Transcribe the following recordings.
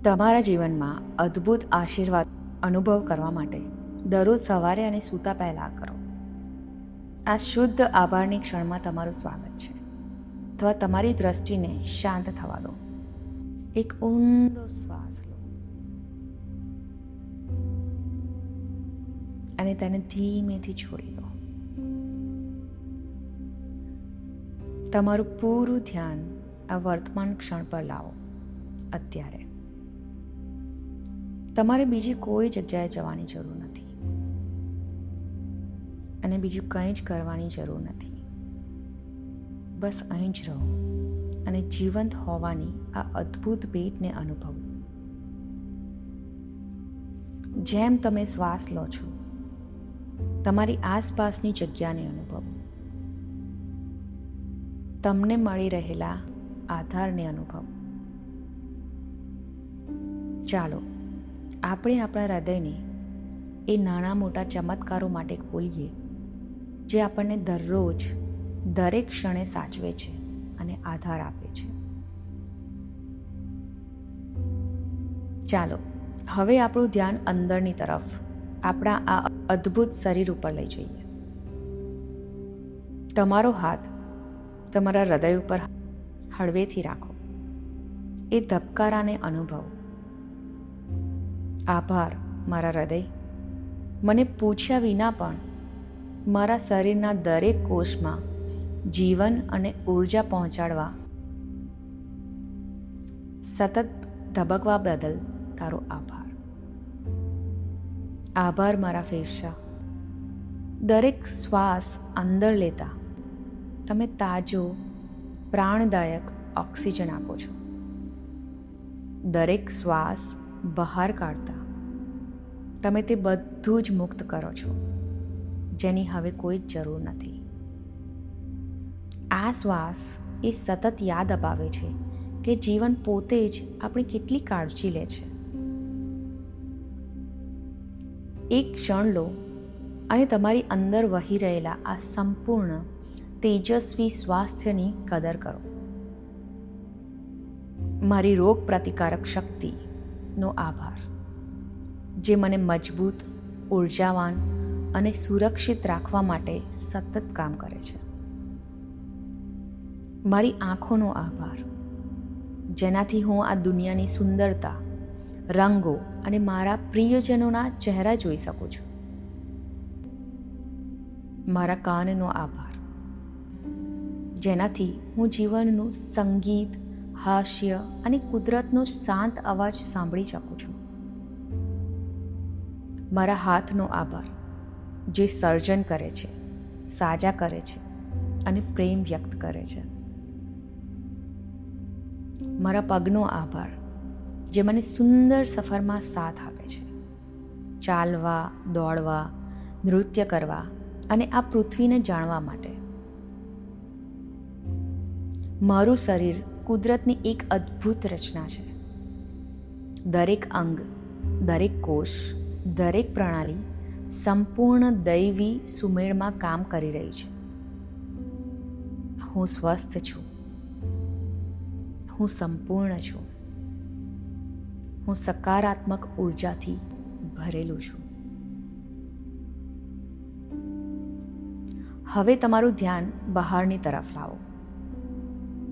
તમારા જીવનમાં અદ્ભુત આશીર્વાદ અનુભવ કરવા માટે દરરોજ સવારે અને સૂતા પહેલાં કરો. આ શુદ્ધ આભારની ક્ષણમાં તમારું સ્વાગત છે. અથવા તમારી દ્રષ્ટિને શાંત થવા દો. એક ઊંડો શ્વાસ લો અને તેને ધીમેથી છોડી દો. તમારું પૂરું ધ્યાન આ વર્તમાન ક્ષણ પર લાવો. અત્યારે તમારે બીજી કોઈ જગ્યાએ જવાની જરૂર નથી અને બીજું કંઈ જ કરવાની જરૂર નથી. બસ અહીં જ રહો અને જીવંત હોવાની આ અદ્ભુત ભેટને અનુભવો. જેમ તમે શ્વાસ લો છો, તમારી આસપાસની જગ્યાને અનુભવો. તમને મળી રહેલા આધારને અનુભવો. ચાલો આપણે આપણા હૃદયને એ નાના મોટા ચમત્કારો માટે ખોલીએ જે આપણને દરરોજ દરેક ક્ષણે સાચવે છે અને આધાર આપે છે. ચાલો હવે આપણું ધ્યાન અંદરની તરફ આપણા આ અદ્ભુત શરીર ઉપર લઈ જઈએ. તમારો હાથ તમારા હૃદય ઉપર હળવેથી રાખો. એ ધબકારાને અનુભવો. આભાર મારા હૃદય, મને પૂછ્યા વિના પણ મારા શરીરના દરેક કોષમાં જીવન અને ઊર્જા પહોંચાડવા સતત ધબકવા બદલ તારો આભાર. આભાર મારા ફેફસા, દરેક શ્વાસ અંદર લેતા તમે તાજો પ્રાણદાયક ઓક્સિજન આપો છો. દરેક શ્વાસ બહાર કાઢતા તમે તે બધું જ મુક્ત કરો છો જેની હવે કોઈ જ જરૂર નથી. આ શ્વાસ એ સતત યાદ અપાવે છે કે જીવન પોતે જ આપણી કેટલી કાળજી લે છે. એક ક્ષણ લો અને તમારી અંદર વહી રહેલા આ સંપૂર્ણ તેજસ્વી સ્વાસ્થ્યની કદર કરો. મારી રોગ પ્રતિકારક શક્તિનો આભાર જે મને મજબૂત, ઉર્જાવાન અને સુરક્ષિત રાખવા માટે સતત કામ કરે છે. મારી આંખોનો આભાર જેનાથી હું આ દુનિયાની સુંદરતા, રંગો અને મારા પ્રિયજનોના ચહેરા જોઈ શકું છું. મારા કાનનો આભાર જેનાથી હું જીવનનું સંગીત, હાસ્ય અને કુદરતનો શાંત અવાજ સાંભળી શકું છું. મારા હાથનો આભાર જે સર્જન કરે છે, સાજા કરે છે અને પ્રેમ વ્યક્ત કરે છે. મારા પગનો આભાર જે મને સુંદર સફરમાં સાથ આપે છે. ચાલવા, દોડવા, નૃત્ય કરવા અને આ પૃથ્વીને જાણવા માટે. મારું શરીર કુદરતની એક અદ્ભુત રચના છે. દરેક અંગ, દરેક કોષ, દરેક પ્રણાલી સંપૂર્ણ દૈવી સુમેળમાં કામ કરી રહી છે. હું સ્વસ્થ છું. હું સંપૂર્ણ છું. હું સકારાત્મક ઉર્જાથી ભરેલું છું. હવે તમારું ધ્યાન બહારની તરફ લાવો.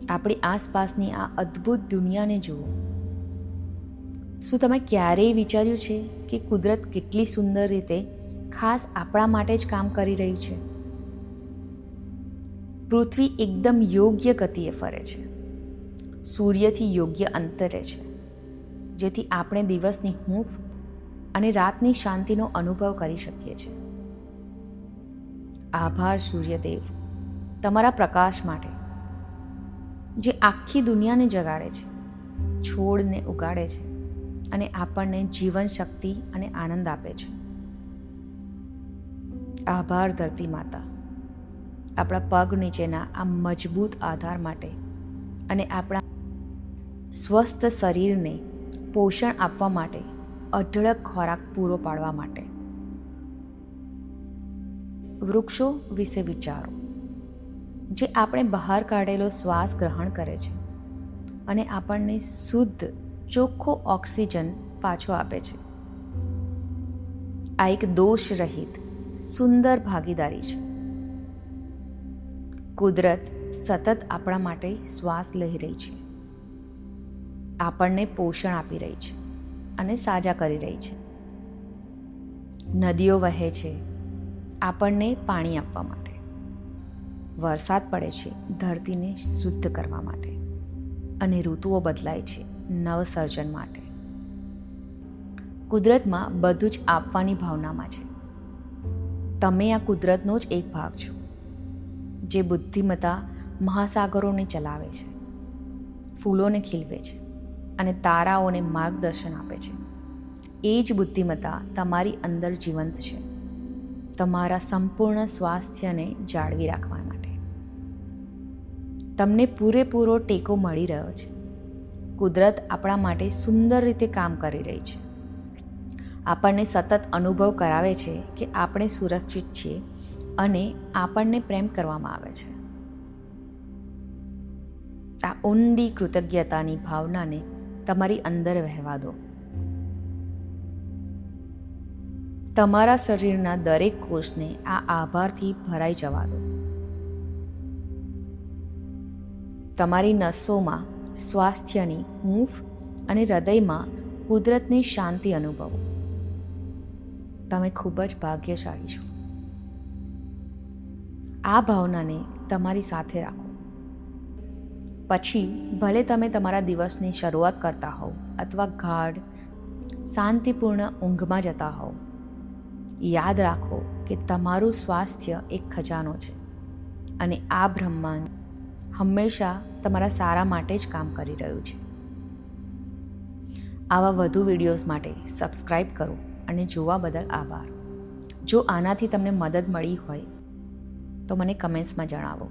આપણી આસપાસની આ અદ્ભુત દુનિયાને જુઓ. શું તમે ક્યારેય વિચાર્યું છે કે કુદરત કેટલી સુંદર રીતે ખાસ આપણા માટે જ કામ કરી રહી છે? પૃથ્વી એકદમ યોગ્ય ગતિએ ફરે છે, સૂર્યથી યોગ્ય અંતરે છે, જેથી આપણે દિવસની હૂંફ અને રાતની શાંતિનો અનુભવ કરી શકીએ છીએ. આભાર સૂર્યદેવ તમારા પ્રકાશ માટે જે આખી દુનિયાને જગાડે છે, છોડને ઉગાડે છે અને આપણને જીવન શક્તિ અને આનંદ આપે છે. આભાર ધરતી માતા આપણા પગ નીચેના આ મજબૂત આધાર માટે અને આપણા સ્વસ્થ શરીરને પોષણ આપવા માટે, અઢળક ખોરાક પૂરો પાડવા માટે. વૃક્ષો વિશે વિચારો જે આપણે બહાર કાઢેલો શ્વાસ ગ્રહણ કરે છે અને આપણને શુદ્ધ ચોખ્ખો ઓક્સિજન પાછો આપે છે. આ એક દોષ રહિત સુંદર ભાગીદારી છે. કુદરત સતત આપણા માટે શ્વાસ લઈ રહી છે, આપણને પોષણ આપી રહી છે અને સાજા કરી રહી છે. નદીઓ વહે છે આપણને પાણી આપવા માટે, વરસાદ પડે છે ધરતીને શુદ્ધ કરવા માટે, અને ઋતુઓ બદલાય છે નવસર્જન માટે. કુદરતમાં બધું જ આપવાની ભાવનામાં છે. તમે આ કુદરતનો જ એક ભાગ છો, જે બુદ્ધિમત્તા મહાસાગરોને ચલાવે છે, ફૂલોને ખીલવે છે અને તારાઓને માર્ગદર્શન આપે છે. એ જ બુદ્ધિમત્તા તમારી અંદર જીવંત છે, તમારા સંપૂર્ણ સ્વાસ્થ્યને જાળવી રાખવા માટે. તમને પૂરેપૂરો ટેકો મળી રહ્યો છે. કુદરત આપણા માટે સુંદર રીતે કામ કરી રહી છે. આપણને સતત અનુભવ કરાવે છે કે આપણે સુરક્ષિત છીએ અને આપણને પ્રેમ કરવામાં આવે છે. આ ઊંડી કૃતજ્ઞતાની ભાવનાને તમારી અંદર વહેવા દો. તમારા શરીરના દરેક કોષને આ આભારથી ભરાઈ જવા દો. તમારી નસોમાં સ્વાસ્થ્યની હૂંફ અને હૃદયમાં કુદરતની શાંતિ અનુભવો. તમે ખૂબ જ ભાગ્યશાળી છો. આ ભાવનાને તમારી સાથે રાખો. પછી ભલે તમે તમારા દિવસની શરૂઆત કરતા હોવ અથવા ગાઢ શાંતિપૂર્ણ ઊંઘમાં જતા હોવ, યાદ રાખો કે તમારું સ્વાસ્થ્ય એક ખજાનો છે અને આ બ્રહ્માંડ હંમેશા તમારા સારા માટે જ કામ કરી રહ્યું છે. આવા વધુ વિડીયોઝ માટે સબસ્ક્રાઈબ કરો અને જોવા બદલ આભાર. જો આનાથી તમને મદદ મળી હોય તો મને કમેન્ટ્સમાં જણાવો.